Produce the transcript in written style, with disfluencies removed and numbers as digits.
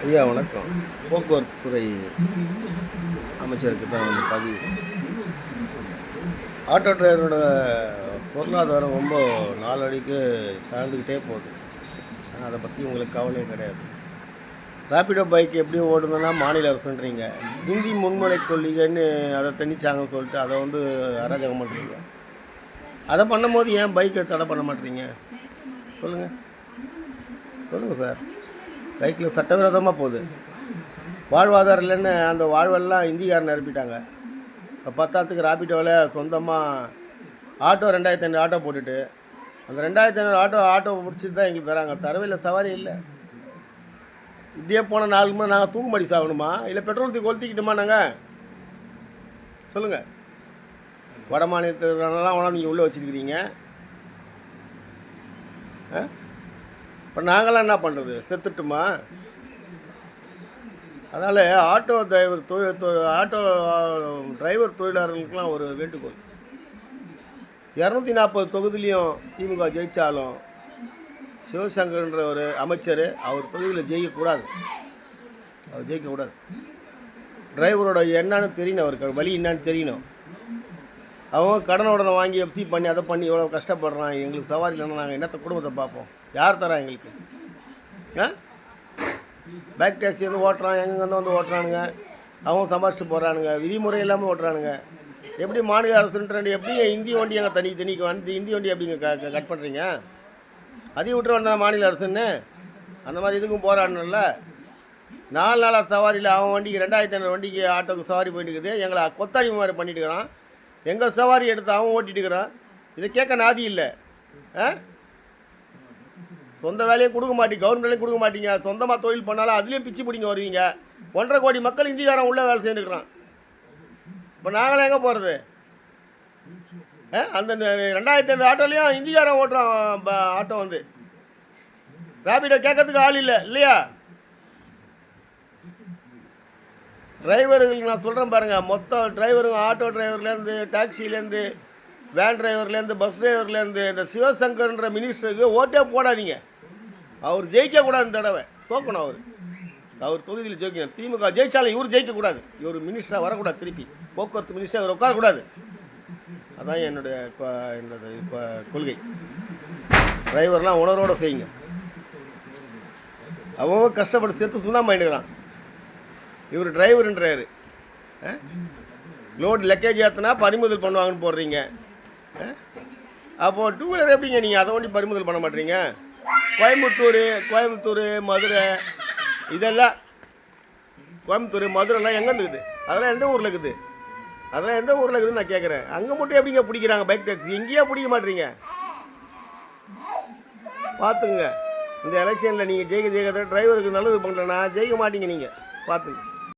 ஐயா வணக்கம். போக்குவரத்து துறை அமைச்சருக்கு தான் வந்து பதிவு. ஆட்டோ டிரைவரோட பொருளாதாரம் ரொம்ப நாளடிக்கு தாழ்ந்துக்கிட்டே போகுது. ஆனால் அதை பற்றி உங்களுக்கு கவலையே கிடையாது. ரேப்பிடோ பைக் எப்படி ஓடுதுன்னா மாநில அரசுன்றீங்க. ஹிந்தி முன்மொழி கொள்ளிகன்னு அதை திணிச்சாங்கன்னு சொல்லிட்டு அதை வந்து அராஜகம் பண்ணுறீங்க. அதை பண்ணும்போது ஏன் பைக்கை தடை பண்ண மாட்டேறீங்க? சொல்லுங்கள் சார். பைக்கில் சட்டவிரோதமாக போகுது. வாழ்வாதாரம் இல்லைன்னு அந்த வாழ்வெல்லாம் இந்திக்காரன் நிரப்பிட்டாங்க. இப்போ 10,000க்கு ராபிட்டோவில் சொந்தமாக ஆட்டோ 2,500 ஆட்டோ போட்டுட்டு அந்த 2,500 ஆட்டோ முடிச்சுட்டு தான் எங்களுக்கு தராங்க. தரவையில் சவாரி இல்லை. இப்படியே போன 4 மணி நாங்கள் தூக்கு மாடி சாகணுமா இல்லை பெட்ரோல் தூக்கி கொளுத்திக்கிட்டுமா? நாங்கள் சொல்லுங்கள். வட மாநிலத்திலாம் வேணால் நீங்கள் உள்ளே வச்சுருக்கிறீங்க. இப்போ நாங்களாம் என்ன பண்ணுறது? செத்துட்டுமா? அதனால் ஆட்டோ டிரைவர் தொழிலாளர்களுக்கெலாம் ஒரு வேண்டுகோள். 240 தொகுதியிலையும் திமுக ஜெயித்தாலும் சிவசங்கர்ன்ற ஒரு அமைச்சர் அவர் தொகுதியில் ஜெயிக்கக்கூடாது. அவர் ஜெயிக்கக்கூடாது. டிரைவரோட என்னன்னு தெரியணும், அவருக்கு வழி என்னான்னு தெரியணும். அவங்க கடனை வாங்கி எஃப்சி பண்ணி அதை பண்ணி எவ்வளோ கஷ்டப்படுறான். எங்களுக்கு சவாரி இல்லைன்னா நாங்கள் என்னத்தை குடும்பத்தை பார்ப்போம்? யார் தரா எங்களுக்கு? பேக் டாக்ஸி வந்து ஓட்டுறான், எங்கேருந்து வந்து ஓட்டுறானுங்க. அவங்க சம்பாதிச்சுட்டு போகிறானுங்க, விதிமுறை இல்லாமல் ஓட்டுறானுங்க. எப்படி மாநில அரசுன்ற எப்படி இந்தி வண்டி எங்கள் தனிக்கு வந்து இந்தி வண்டி எப்படிங்க கட் பண்ணுறீங்க? அதையும் விட்டு வந்தால் மாநில அரசுன்னு அந்த மாதிரி இதுக்கும் போராடணும்ல. 4 நாளாக சவாரியில் அவன் வண்டிக்கு 2,500 வண்டிக்கு ஆட்டோக்கு சவாரி போயிட்டு இருக்குது. எங்களை கொத்தாடி மாதிரி பண்ணிட்டு இருக்கிறான். எங்கள் சவாரி எடுத்து அவன் ஓட்டிகிட்டு இருக்கிறான். இதை கேட்க நாதி இல்லை. சொந்த வேலையும் கொடுக்க மாட்டீங்க, கவர்மெண்ட் வேலையும் கொடுக்க மாட்டீங்க. சொந்தமாக தொழில் பண்ணாலும் அதுலேயும் பிச்சு பிடிங்க வருவீங்க. 1.5 கோடி மக்கள் இந்திக்காரன் உள்ளே வேலை செய்துருக்கிறான். இப்போ நாங்களும் எங்கே போகிறது? அந்த 2,500 ஆட்டோலையும் இந்திக்காரன் ஓட்டுறான். ஆட்டோ வந்து ரேபிடோ கேட்கறதுக்கு ஆள் இல்லை இல்லையா? டிரைவர்களுக்கு நான் சொல்கிறேன் பாருங்கள். மொத்த டிரைவருங்க, ஆட்டோ டிரைவர்லேருந்து, டாக்ஸிலேருந்து, வேன் டிரைவர்லேருந்து, பஸ் டிரைவர்லேருந்து இந்த சிவசங்கர்ன்ற மினிஸ்டருக்கு ஓட்டே போடாதீங்க. அவர் ஜெயிக்கக்கூடாது. இந்த தடவை தோக்கணும். அவர் தொகுதியில் ஜெயிக்கணும். திமுக ஜெயிச்சாலும் இவர் ஜெயிக்கக்கூடாது. இவர் மினிஸ்டராக வரக்கூடாது. திருப்பி போக்குவரத்து மினிஸ்டர் இவர் உட்காரக்கூடாது. அதான் என்னுடைய கொள்கை. டிரைவர்லாம் உணர்வோடு செய்யுங்க. அவங்க கஷ்டப்பட்டு சேர்த்து சுண்ணாம்பு பண்ணிக்கிறான். இவர் டிரைவருன்றாரு. லோடு லக்கேஜ் ஏற்றினா பறிமுதல் பண்ணுவாங்கன்னு போடுறீங்க. அப்போது 2 வீலர் எப்படிங்க நீங்கள் அதை ஒண்டி பறிமுதல் பண்ண மாட்டீங்க? கோயம்புத்தூர், மதுரை, இதெல்லாம் கோயம்புத்தூர், மதுரைலாம் எங்கேருந்து இருக்குது? அதெல்லாம் எந்த ஊரில் இருக்குது? நான் கேட்குறேன். அங்கே மட்டும் எப்படிங்க பிடிக்கிறாங்க பைக் டாக்ஸி? எங்கேயா பிடிக்க மாட்டீங்க? பார்த்துங்க. இந்த எலெக்ஷனில் நீங்கள் ஜெயிக்க டிரைவருக்கு நல்லது பண்ணுறேன்னா ஜெயிக்க மாட்டீங்க. நீங்கள் பார்த்துங்க.